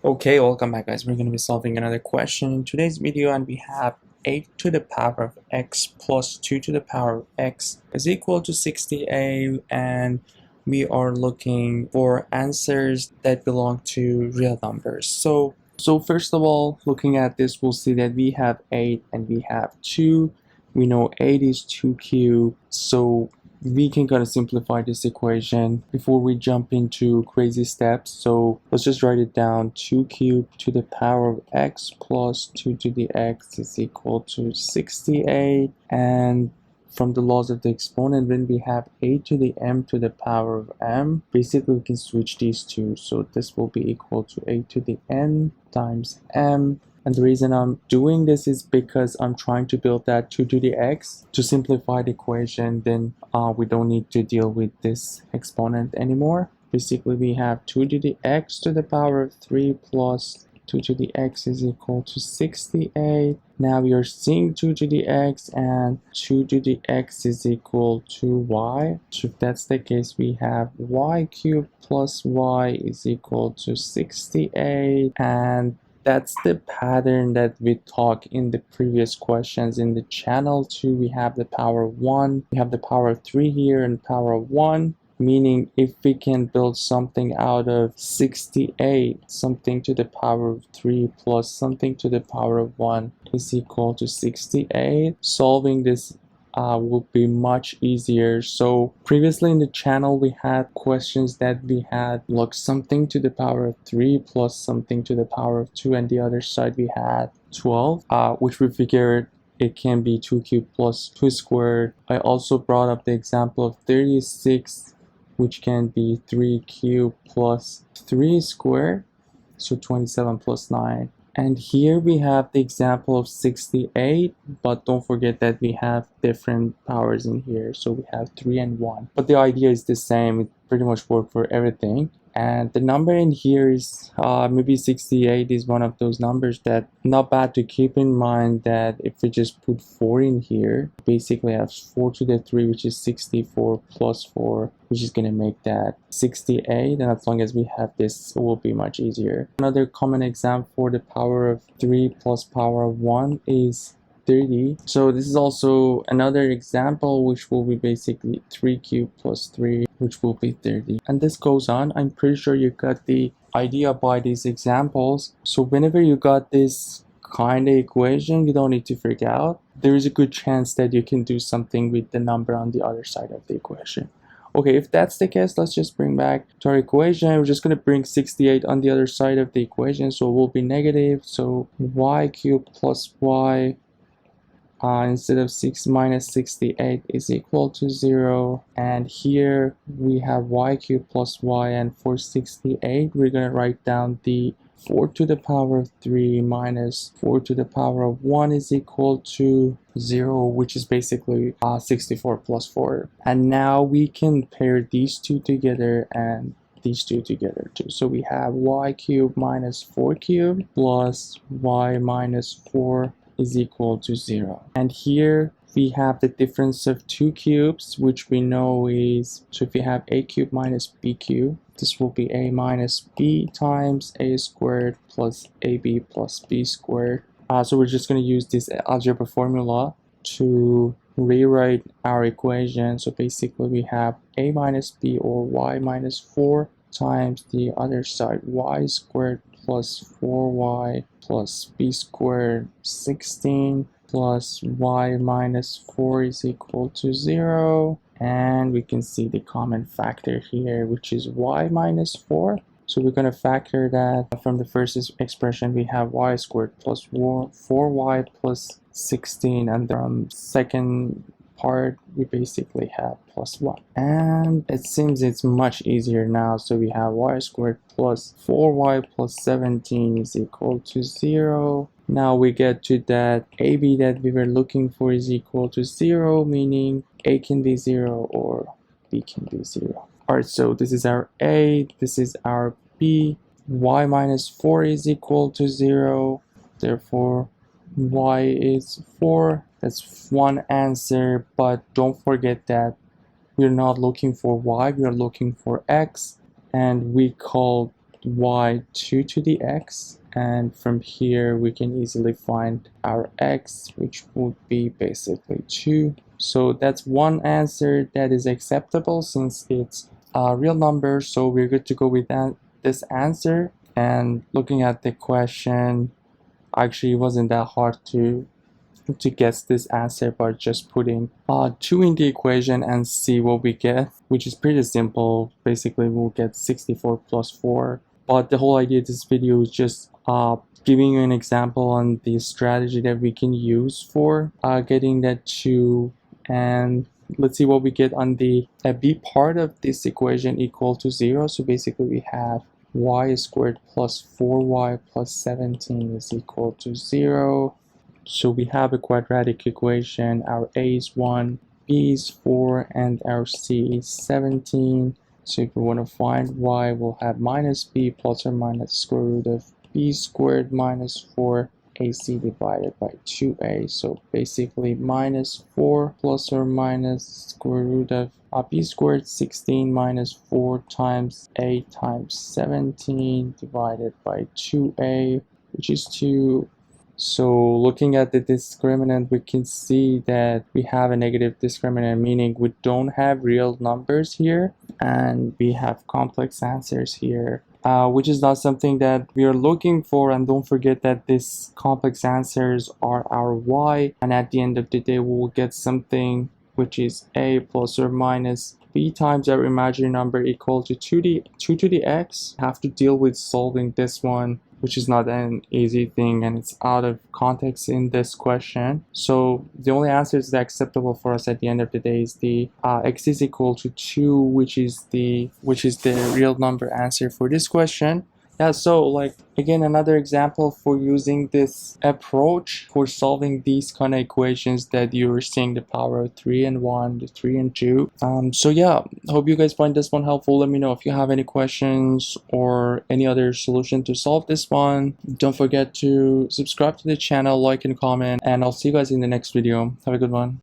Okay, welcome back guys. We're going to be solving another question in today's video, and we have 8 to the power of x plus 2 to the power of x is equal to 68, and we are looking for answers that belong to real numbers. So first of all, looking at this, we'll see that we have 8 and we have 2. We know 8 is 2 cubed, so we can kind of simplify this equation before we jump into crazy steps. So let's just write it down. 2 cubed to the power of x plus 2 to the x is equal to 68. And from the laws of the exponent, when we have a to the m to the power of m, basically we can switch these two. So this will be equal to a to the n times m. And the reason I'm doing this is because I'm trying to build that 2 to the x to simplify the equation. Then we don't need to deal with this exponent anymore. Basically, we have 2 to the x to the power of 3 plus 2 to the x is equal to 68. Now we are seeing 2 to the x, and 2 to the x is equal to y. So if that's the case, we have y cubed plus y is equal to 68. And that's the pattern that we taught in the previous questions in the channel 2. We have the power of 1, we have the power of 3 here, and power of 1, meaning if we can build something out of 68, something to the power of 3 plus something to the power of 1 is equal to 68. Solving this will be much easier. So previously in the channel we had questions that we had like something to the power of 3 plus something to the power of 2, and the other side we had 12, which we figured it can be 2 cubed plus 2 squared. I also brought up the example of 36, which can be 3 cubed plus 3 squared, so 27 plus 9. And here we have the example of 68, but don't forget that we have different powers in here. So we have 3 and 1. But the idea is the same. It pretty much works for everything. And the number in here is maybe 68 is one of those numbers that not bad to keep in mind, that if we just put 4 in here, basically have 4 to the 3, which is 64 plus 4, which is going to make that 68. And as long as we have this, it will be much easier. Another common example for the power of 3 plus power of 1 is 30. So this is also another example, which will be basically 3 cubed plus 3, which will be 30. And this goes on. I'm pretty sure you got the idea by these examples. So whenever you got this kind of equation, you don't need to freak out. There is a good chance that you can do something with the number on the other side of the equation. Okay, if that's the case, let's just bring back to our equation. We're just going to bring 68 on the other side of the equation, so it will be negative. So y cubed plus y instead of 6 minus 68 is equal to 0. And here we have y cubed plus y, and for 68 we're going to write down the 4 to the power of 3 minus 4 to the power of 1 is equal to 0, which is basically 64 plus 4. And now we can pair these two together and these two together too. So we have y cubed minus 4 cubed plus y minus 4 is equal to 0. And here we have the difference of 2 cubes, which we know is, so if we have a cubed minus b cubed, this will be a minus b times a squared plus ab plus b squared. So we're just going to use this algebra formula to rewrite our equation. So basically we have a minus b, or y minus 4, times the other side y squared plus 4y plus b squared 16 plus y minus 4 is equal to 0. And we can see the common factor here, which is y minus 4. So we're going to factor that from the first expression. We have y squared plus 4y plus 16, and from second part we basically have plus 1. And it seems it's much easier now. So we have y squared plus 4y plus 17 is equal to 0. Now we get to that ab that we were looking for is equal to 0, meaning a can be 0 or b can be 0. Alright, so this is our a, this is our b. Y minus 4 is equal to 0, therefore y is 4. That's one answer, but don't forget that we're not looking for y, we are looking for x, and we call y 2 to the x, and from here we can easily find our x, which would be basically 2. So that's one answer that is acceptable since it's a real number, so we're good to go with this answer. And looking at the question, actually it wasn't that hard to guess this answer by just putting 2 in the equation and see what we get, which is pretty simple. Basically we'll get 64 plus 4. But the whole idea of this video is just giving you an example on the strategy that we can use for getting that 2. And let's see what we get on the b part of this equation equal to 0. So basically we have y squared plus 4y plus 17 is equal to 0. So we have a quadratic equation. Our a is 1, b is 4, and our c is 17. So if we want to find y, we'll have minus b plus or minus square root of b squared minus 4 ac divided by 2a. So basically minus 4 plus or minus square root of b squared 16 minus 4 times a times 17 divided by 2a, which is 2. So looking at the discriminant, we can see that we have a negative discriminant, meaning we don't have real numbers here, and we have complex answers here, which is not something that we are looking for. And don't forget that these complex answers are our y, and at the end of the day we will get something which is a plus or minus b times our imaginary number equal to 2 to the x. Have to deal with solving this one, which is not an easy thing, and it's out of context in this question. So the only answer that's acceptable for us at the end of the day is the x is equal to 2, which is the real number answer for this question. Yeah, so like again, another example for using this approach for solving these kind of equations that you're seeing the power of 3 and 1, the 3 and 2. So yeah, hope you guys find this one helpful. Let me know if you have any questions or any other solution to solve this one. Don't forget to subscribe to the channel, like and comment, and I'll see you guys in the next video. Have a good one.